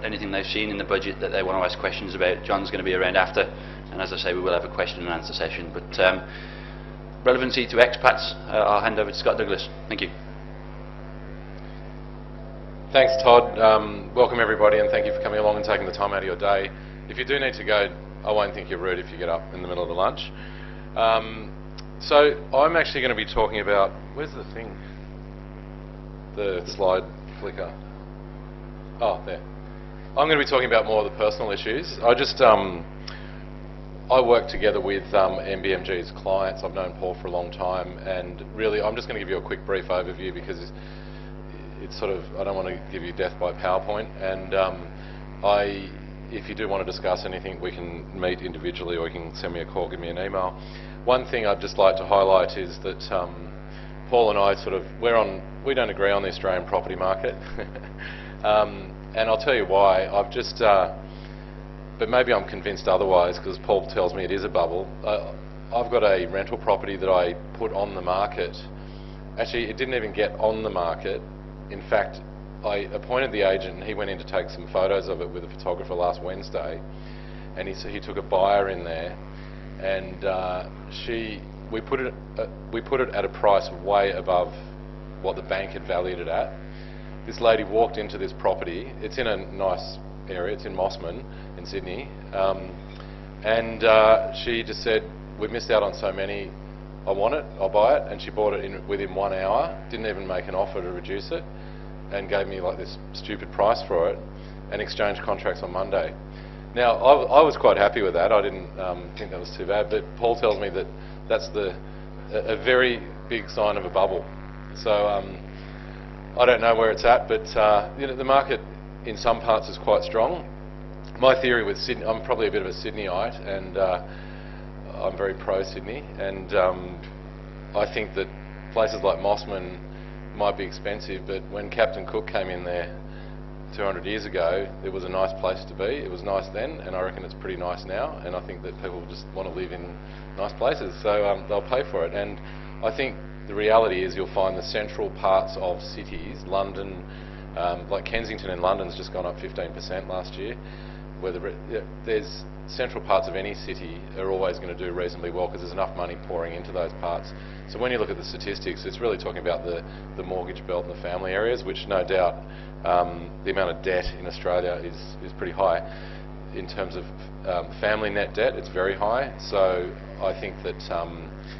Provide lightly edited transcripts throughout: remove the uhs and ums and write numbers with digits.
anything they've seen in the budget that they want to ask questions about. John's going to be around after, and as I say, we will have a question and answer session. But relevancy to expats, I'll hand over to Scott Douglas. Thank you. Thanks, Todd. Welcome everybody, and thank you for coming along and taking the time out of your day. If you do need to go, I won't think you're rude if you get up in the middle of the lunch. So I'm actually going to be talking about, where's the thing? The slide flicker. Oh, there. I'm going to be talking about more of the personal issues. I work together with MBMG's clients. I've known Paul for a long time, and really I'm just going to give you a quick brief overview because it's sort of, I don't want to give you death by PowerPoint, and if you do want to discuss anything, we can meet individually, or you can send me a call, give me an email. One thing I'd just like to highlight is that Paul and I we don't agree on the Australian property market. And I'll tell you why. But maybe I'm convinced otherwise, because Paul tells me it is a bubble. I've got a rental property that I put on the market. Actually, it didn't even get on the market. In fact, I appointed the agent, and he went in to take some photos of it with a photographer last Wednesday, and he took a buyer in there, and we put it at a price way above what the bank had valued it at. This lady walked into this property. It's in a nice area. It's in Mossman in Sydney, and she just said, "We've missed out on so many. I want it. I'll buy it." And she bought it within 1 hour. Didn't even make an offer to reduce it, and gave me like this stupid price for it, and exchanged contracts on Monday. Now, I was quite happy with that. I didn't think that was too bad, but Paul tells me that that's a very big sign of a bubble. So I don't know where it's at, but you know, the market in some parts is quite strong. My theory with Sydney, I'm probably a bit of a Sydneyite, and I'm very pro-Sydney, and I think that places like Mossman might be expensive, but when Captain Cook came in there 200 years ago, it was a nice place to be. It was nice then, and I reckon it's pretty nice now, and I think that people just want to live in nice places, so they'll pay for it. And I think the reality is you'll find the central parts of cities, London, like Kensington in London's just gone up 15% last year. There's central parts of any city are always going to do reasonably well because there's enough money pouring into those parts. So when you look at the statistics, it's really talking about the mortgage belt and the family areas, which no doubt the amount of debt in Australia is pretty high. In terms of family net debt, it's very high. So I think that,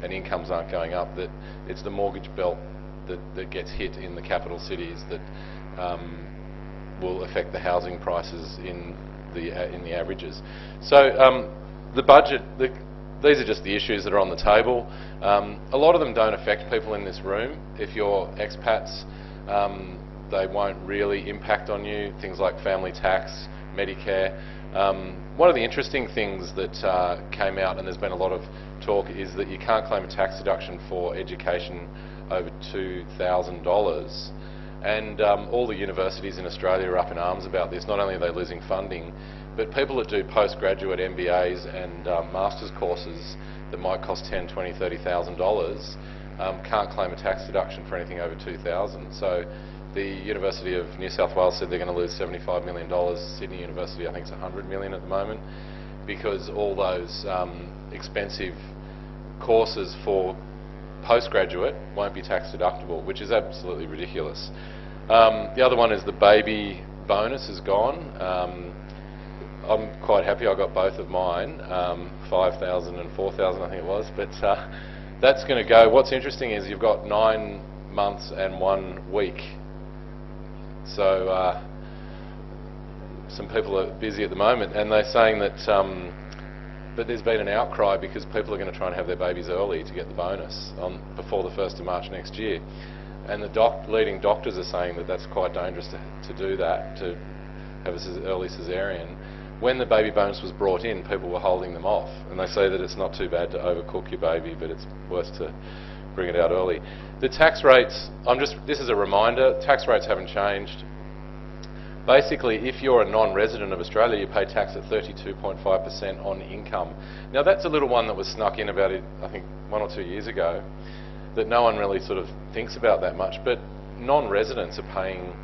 and incomes aren't going up, that it's the mortgage belt that gets hit in the capital cities that will affect the housing prices in the averages. So the budget, these are just the issues that are on the table. A lot of them don't affect people in this room. If you're expats, they won't really impact on you. Things like family tax, Medicare. One of the interesting things that came out, and there's been a lot of talk, is that you can't claim a tax deduction for education over $2,000. And all the universities in Australia are up in arms about this. Not only are they losing funding, but people that do postgraduate MBAs and master's courses that might cost $10,000, $20,000, $30,000 can't claim a tax deduction for anything over $2,000. So the University of New South Wales said they're going to lose $75 million. Sydney University, I think it's $100 million at the moment, because all those expensive courses for postgraduate won't be tax deductible, which is absolutely ridiculous. The other one is the baby bonus is gone. I'm quite happy I got both of mine, 5,000 and 4,000 I think it was, but that's going to go. What's interesting is you've got 9 months and 1 week. So some people are busy at the moment, and they're saying that but there's been an outcry because people are going to try and have their babies early to get the bonus before the 1st of March next year. And the leading doctors are saying that that's quite dangerous to do that, to have an early caesarean. When the baby bonus was brought in, people were holding them off, and they say that it's not too bad to overcook your baby, but it's worse to bring it out early. The tax rates, this is a reminder, tax rates haven't changed. Basically, if you're a non-resident of Australia, you pay tax at 32.5% on income. Now that's a little one that was snuck in about, I think, 1 or 2 years ago, that no one really sort of thinks about that much, but non-residents are paying,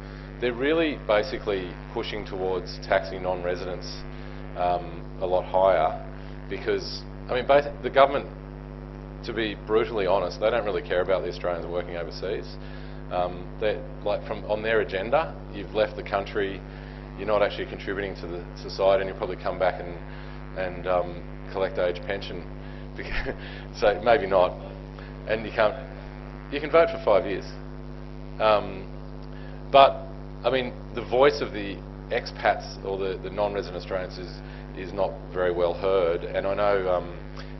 they're really basically pushing towards taxing non-residents a lot higher because, I mean, the government, to be brutally honest, they don't really care about the Australians working overseas. On their agenda, you've left the country, you're not actually contributing to the society, and you'll probably come back and collect age pension. So maybe not, and you can vote for 5 years. But I mean, the voice of the expats or the non-resident Australians is not very well heard, and I know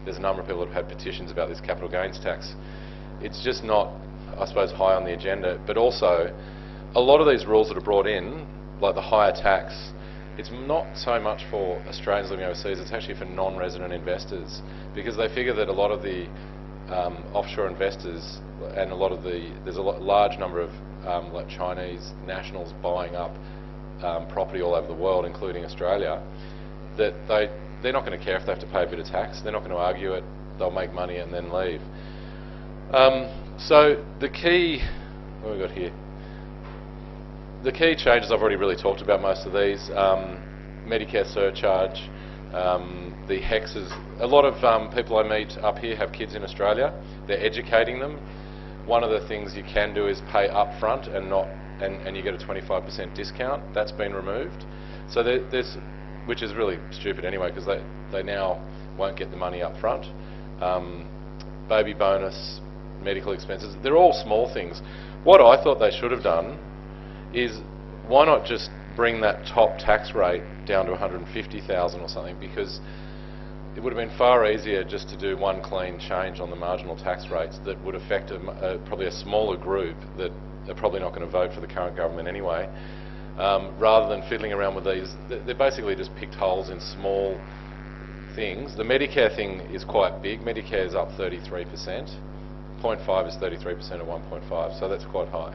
there's a number of people that have had petitions about this capital gains tax. It's just not, I suppose, high on the agenda, but also a lot of these rules that are brought in, like the higher tax, it's not so much for Australians living overseas, it's actually for non-resident investors, because they figure that a lot of the offshore investors and there's a large number of like Chinese nationals buying up property all over the world, including Australia, that they're not going to care if they have to pay a bit of tax. They're not going to argue it. They'll make money and then leave. So the key, what have we got here? The key changes, I've already really talked about most of these. Medicare surcharge, the hexes. A lot of people I meet up here have kids in Australia. They're educating them. One of the things you can do is pay up front and you get a 25% discount. That's been removed. So there's, which is really stupid anyway, because they now won't get the money up front. Baby bonus, medical expenses, they're all small things. What I thought they should have done is, why not just bring that top tax rate down to 150,000 or something, because it would have been far easier just to do one clean change on the marginal tax rates that would affect probably a smaller group that are probably not going to vote for the current government anyway, rather than fiddling around with these. They're basically just picked holes in small things. The Medicare thing is quite big. Medicare is up 33%. 0.5 is 33% of 1.5, so that's quite high.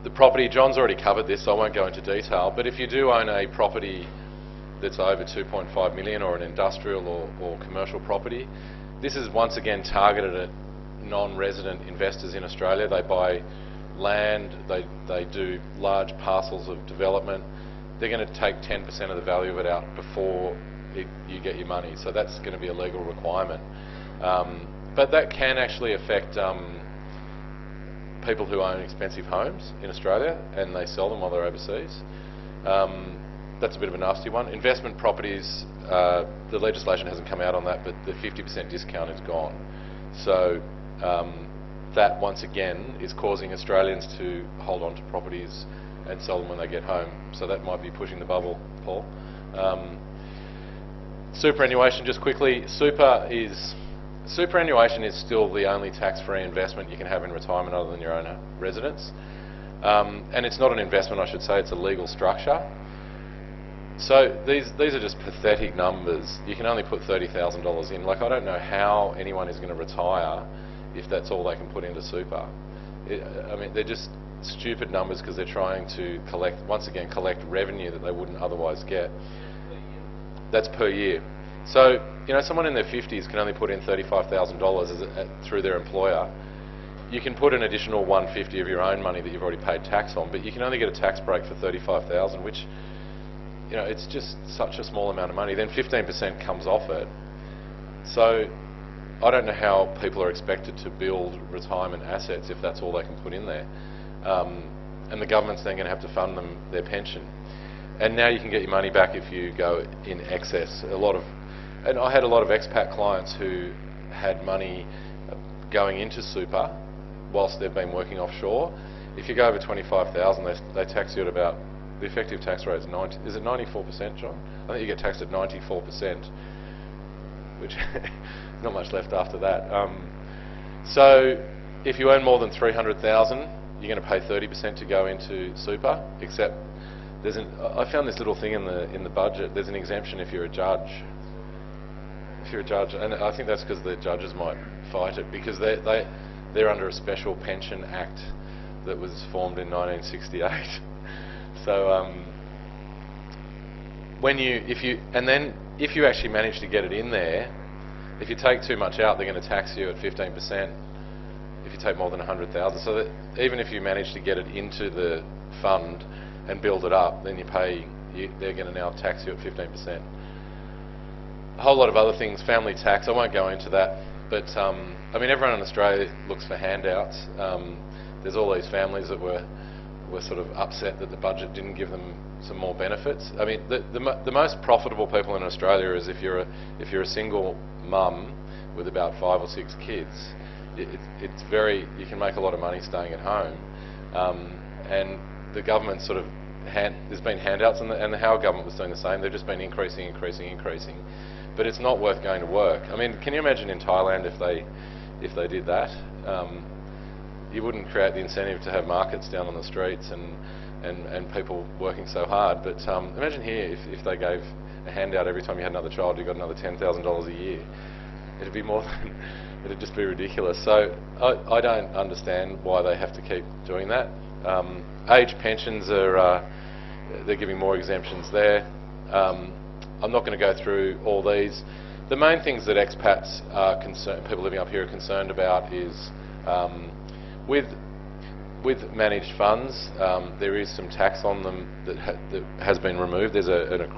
The property, John's already covered this, so I won't go into detail, but if you do own a property that's over 2.5 million or an industrial or commercial property, this is once again targeted at non-resident investors in Australia. They buy land, they do large parcels of development. They're going to take 10% of the value of it out before you get your money, so that's going to be a legal requirement. But that can actually affect people who own expensive homes in Australia and they sell them while they're overseas. That's a bit of a nasty one. Investment properties, the legislation hasn't come out on that, but the 50% discount is gone. So that once again is causing Australians to hold on to properties and sell them when they get home. So that might be pushing the bubble, Paul. Superannuation, just quickly. Superannuation is still the only tax-free investment you can have in retirement other than your own residence. And it's not an investment, I should say, it's a legal structure. So these are just pathetic numbers. You can only put $30,000 in. Like, I don't know how anyone is going to retire if that's all they can put into super. I mean, they're just stupid numbers because they're trying to collect revenue that they wouldn't otherwise get. That's per year. So, you know, someone in their 50s can only put in $35,000 through their employer. You can put an additional $150 of your own money that you've already paid tax on, but you can only get a tax break for $35,000, which, you know, it's just such a small amount of money. Then 15% comes off it. So I don't know how people are expected to build retirement assets if that's all they can put in there. And the government's then going to have to fund them their pension. And now you can get your money back if you go in excess. And I had a lot of expat clients who had money going into super whilst they've been working offshore. If you go over 25,000, they tax you at about, the effective tax rate is 90. Is it 94%, John? I think you get taxed at 94%, which not much left after that. So if you earn more than 300,000, you're going to pay 30% to go into super. Except I found this little thing in the budget. There's an exemption if you're a judge. If you're a judge, and I think that's because the judges might fight it because they're under a special pension act that was formed in 1968. So if you actually manage to get it in there, if you take too much out, they're going to tax you at 15%. if you take more than 100,000. So that even if you manage to get it into the fund and build it up, then they're going to now tax you at 15%. A whole lot of other things, family tax, I won't go into that, but I mean, everyone in Australia looks for handouts. There's all these families that were sort of upset that the budget didn't give them some more benefits. I mean, the most profitable people in Australia is if you're a single mum with about 5 or 6 kids. It's very, you can make a lot of money staying at home, and the government sort of there's been handouts, and the Howard government was doing the same. They've just been increasing, but it's not worth going to work. I mean, can you imagine in Thailand if they did that? You wouldn't create the incentive to have markets down on the streets and people working so hard. But imagine here if they gave a handout every time you had another child, you got another $10,000 a year. It'd be more than, it'd just be ridiculous. So I don't understand why they have to keep doing that. Age pensions are, they're giving more exemptions there. I'm not going to go through all these. The main things that expats are concerned, people living up here are concerned about is with managed funds, there is some tax on them that has been removed. There's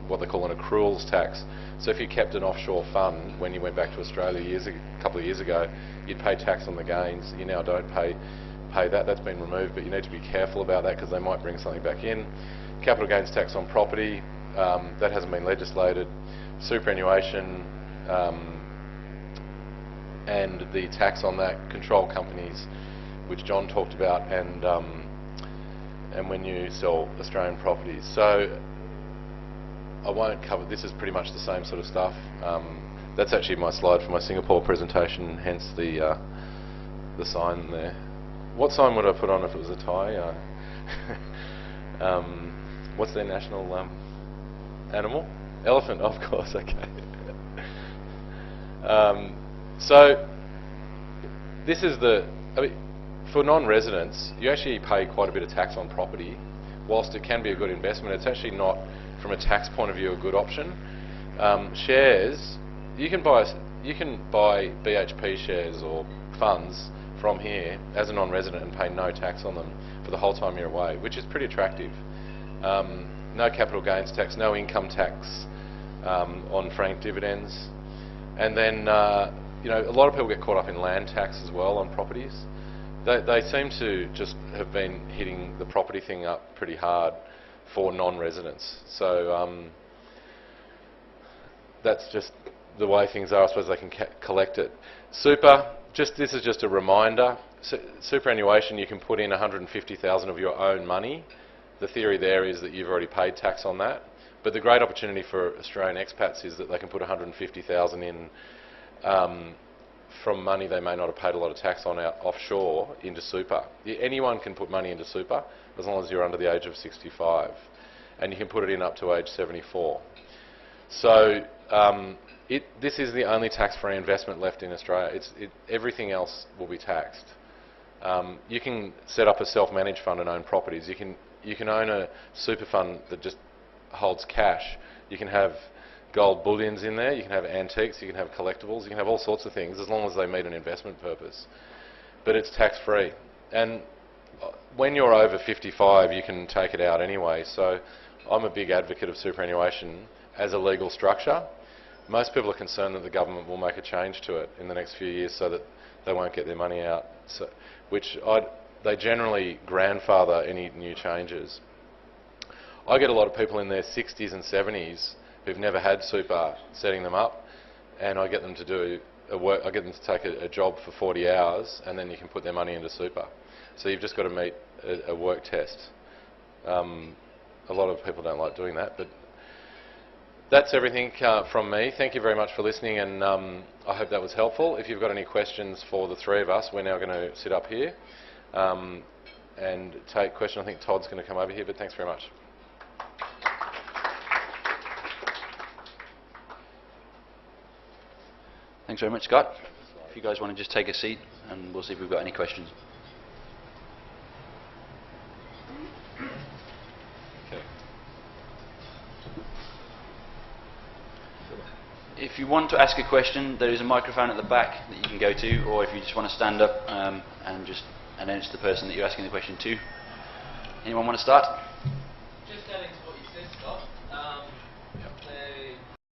what they call an accruals tax. So if you kept an offshore fund when you went back to Australia a couple of years ago, you'd pay tax on the gains. You now don't pay that. That's been removed, but you need to be careful about that because they might bring something back in. Capital gains tax on property, that hasn't been legislated. Superannuation, and the tax on that, control companies, which John talked about, and when you sell Australian properties. So I won't cover, this is pretty much the same sort of stuff. That's actually my slide for my Singapore presentation, hence the sign there. What sign would I put on if it was a Thai? What's their national animal? Elephant, of course, okay. So this is I mean, for non-residents, you actually pay quite a bit of tax on property. Whilst it can be a good investment, it's actually not, from a tax point of view, a good option. Shares, you can buy BHP shares or funds from here as a non-resident and pay no tax on them for the whole time you're away, which is pretty attractive. No capital gains tax, no income tax on franked dividends, and then you know, a lot of people get caught up in land tax as well on properties. They seem to just have been hitting the property thing up pretty hard for non-residents. So that's just the way things are. I suppose they can collect it. Super, this is just a reminder. Superannuation, you can put in 150,000 of your own money. The theory there is that you've already paid tax on that. But the great opportunity for Australian expats is that they can put 150,000 in from money they may not have paid a lot of tax on out offshore into super. Anyone can put money into super as long as you're under the age of 65, and you can put it in up to age 74. So this is the only tax-free investment left in Australia. Everything else will be taxed. You can set up a self-managed fund and own properties. You can own a super fund that just holds cash. You can have gold bullions in there, you can have antiques, you can have collectibles, you can have all sorts of things as long as they meet an investment purpose. But it's tax-free. And when you're over 55, you can take it out anyway. So I'm a big advocate of superannuation as a legal structure. Most people are concerned that the government will make a change to it in the next few years so that they won't get their money out, they generally grandfather any new changes. I get a lot of people in their 60s and 70s who've never had super setting them up, and I get them to do I get them to take a job for 40 hours, and then you can put their money into super. So you've just got to meet a work test. A lot of people don't like doing that, but that's everything from me. Thank you very much for listening, and I hope that was helpful. If you've got any questions for the three of us, we're now going to sit up here and take questions. I think Todd's going to come over here, but thanks very much. Thanks very much, Scott. If you guys want to just take a seat, and we'll see if we've got any questions. if you want to ask a question, there is a microphone at the back that you can go to, or if you just want to stand up and just announce the person that you're asking the question to. Anyone want to start? Just adding to what you said, Scott.